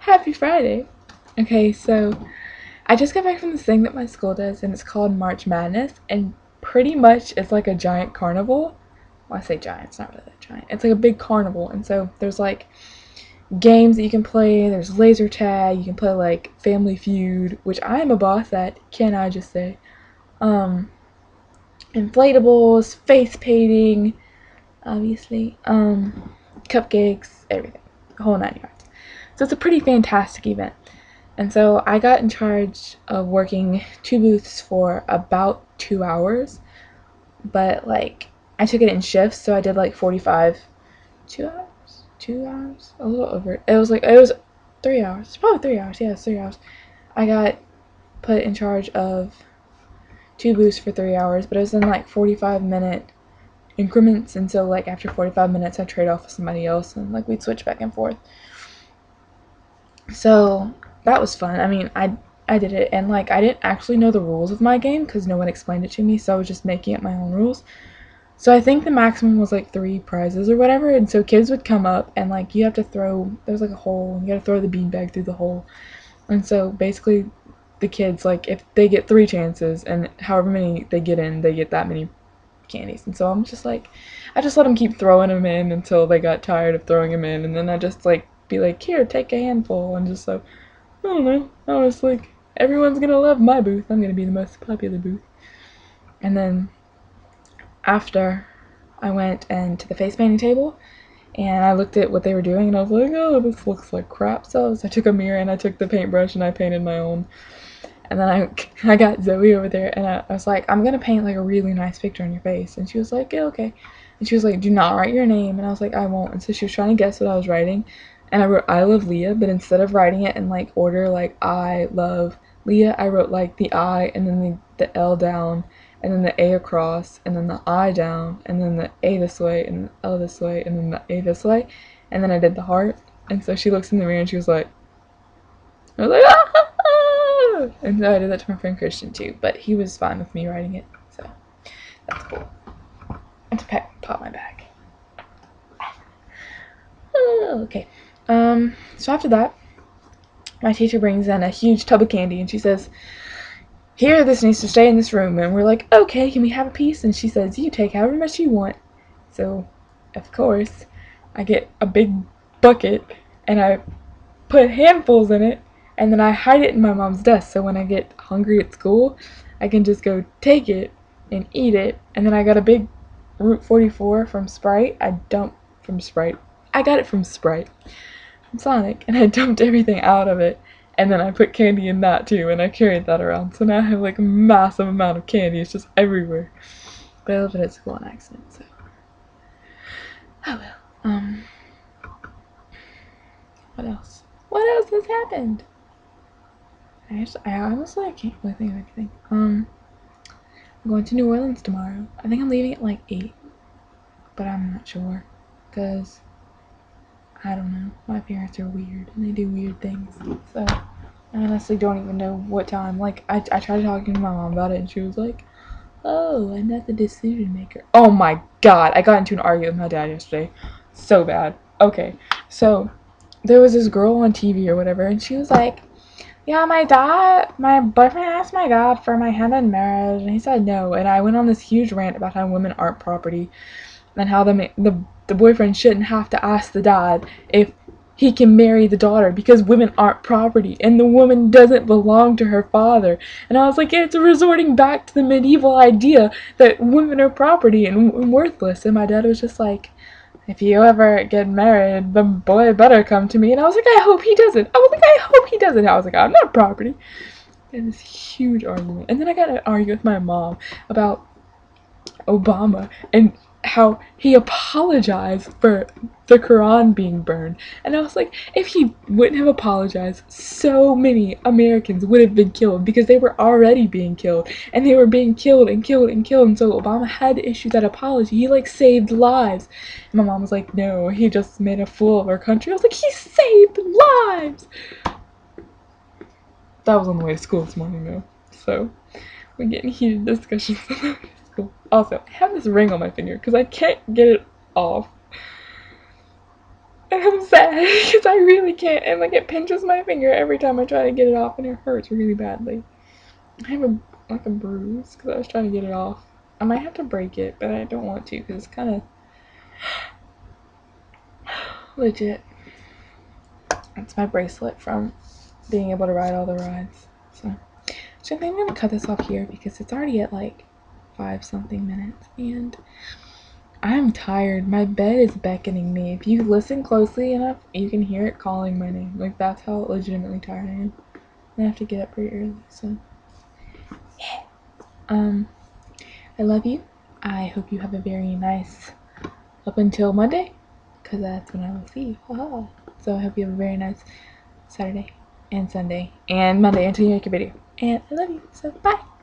Happy Friday! Okay, so I just got back from this thing that my school does, and it's called March Madness, and pretty much it's like a giant carnival. Well, I say giant, it's not really that giant. It's like a big carnival, and so there's like games that you can play, there's laser tag, you can play like Family Feud, which I am a boss at, can I just say. Um, Inflatables, face painting, obviously, cupcakes, everything. The whole 9 yards. So it's a pretty fantastic event. And so I got in charge of working 2 booths for about 2 hours, but like I took it in shifts, so I did like 45, 2 hours, 2 hours, a little over it. It was 3 hours, probably 3 hours. Yeah, it's 3 hours. I got put in charge of 2 booths for 3 hours, but it was in like 45-minute increments, and so like after 45 minutes I trade off with somebody else, and like we'd switch back and forth. So that was fun. I mean, I did it, and like I didn't actually know the rules of my game because no one explained it to me, so I was just making up my own rules. So I think the maximum was like 3 prizes or whatever, and so kids would come up and like you have to throw, there's like a hole, and you gotta throw the beanbag through the hole. And so basically the kids, like if they get 3 chances and however many they get in, they get that many candies. And so I'm just like, I just let them keep throwing them in until they got tired of throwing them in, and then I just like be like, here, take a handful, and just so, I don't know, I was like, everyone's gonna love my booth, I'm gonna be the most popular booth. And then after I went and to the face painting table, and I looked at what they were doing, and I was like, oh, this looks like crap. So I took a mirror and I took the paintbrush and I painted my own. And then I got Zoe over there, and I was like, I'm gonna paint like a really nice picture on your face. And she was like, yeah, okay. And she was like, do not write your name. And I was like, I won't. And so she was trying to guess what I was writing. And I wrote, I love Leah, but instead of writing it in like order, like I love Leah, I wrote like the I, and then the L down, and then the A across, and then the I down, and then the A this way, and the L this way, and then the A this way. And then I did the heart. And so she looks in the mirror and she was like, I was like, ah! And so I did that to my friend Christian too, but he was fine with me writing it, so that's cool. And to pop my back. Oh, okay. So after that, my teacher brings in a huge tub of candy, and she says, here, this needs to stay in this room. And we're like, okay, can we have a piece? And she says, you take however much you want. So, of course, I get a big bucket, and I put handfuls in it, and then I hide it in my mom's desk, so when I get hungry at school, I can just go take it and eat it. And then I got a big Route 44 from Sprite. I got it from Sprite, from Sonic, and I dumped everything out of it, and then I put candy in that too, and I carried that around, so now I have like a massive amount of candy. It's just everywhere. But I left it at school on accident, so oh well. What else? What else has happened? I honestly, I can't really think of anything. I'm going to New Orleans tomorrow. I think I'm leaving at like 8, but I'm not sure, because I don't know. My parents are weird, and they do weird things, so I honestly don't even know what time. Like, I tried talking to my mom about it, and she was like, oh, I'm not the decision maker. Oh my god, I got into an argument with my dad yesterday. So bad. Okay, so there was this girl on TV or whatever, and she was like, yeah, my boyfriend asked my dad for my hand in marriage, and he said no. And I went on this huge rant about how women aren't property, and how the boyfriend shouldn't have to ask the dad if he can marry the daughter because women aren't property and the woman doesn't belong to her father. And I was like, it's resorting back to the medieval idea that women are property and worthless. And my dad was just like, if you ever get married, the boy better come to me. And I was like, I hope he doesn't. I was like, I'm not property. And this huge argument. And then I got to argue with my mom about Obama and how he apologized for the Quran being burned. And I was like, if he wouldn't have apologized, so many Americans would have been killed because they were already being killed. And they were being killed and killed and killed. And so Obama had to issue that apology. He like saved lives. And my mom was like, no, he just made a fool of our country. I was like, he saved lives. That was on the way to school this morning though. So we're getting heated discussions about school. Also, I have this ring on my finger because I can't get it off. And I'm sad because I really can't. And like it pinches my finger every time I try to get it off, and it hurts really badly. I have a bruise because I was trying to get it off. I might have to break it, but I don't want to because it's kind of legit. It's my bracelet from being able to ride all the rides. So I think I'm gonna cut this off here because it's already at like 5-something minutes, and I'm tired. My bed is beckoning me. If you listen closely enough, you can hear it calling my name. Like, that's how legitimately tired I am. I have to get up pretty early, so yeah. I love you. I hope you have a very nice up until Monday, because that's when I will see you. Haha. So I hope you have a very nice Saturday and Sunday and Monday until you make a video. And I love you. So bye.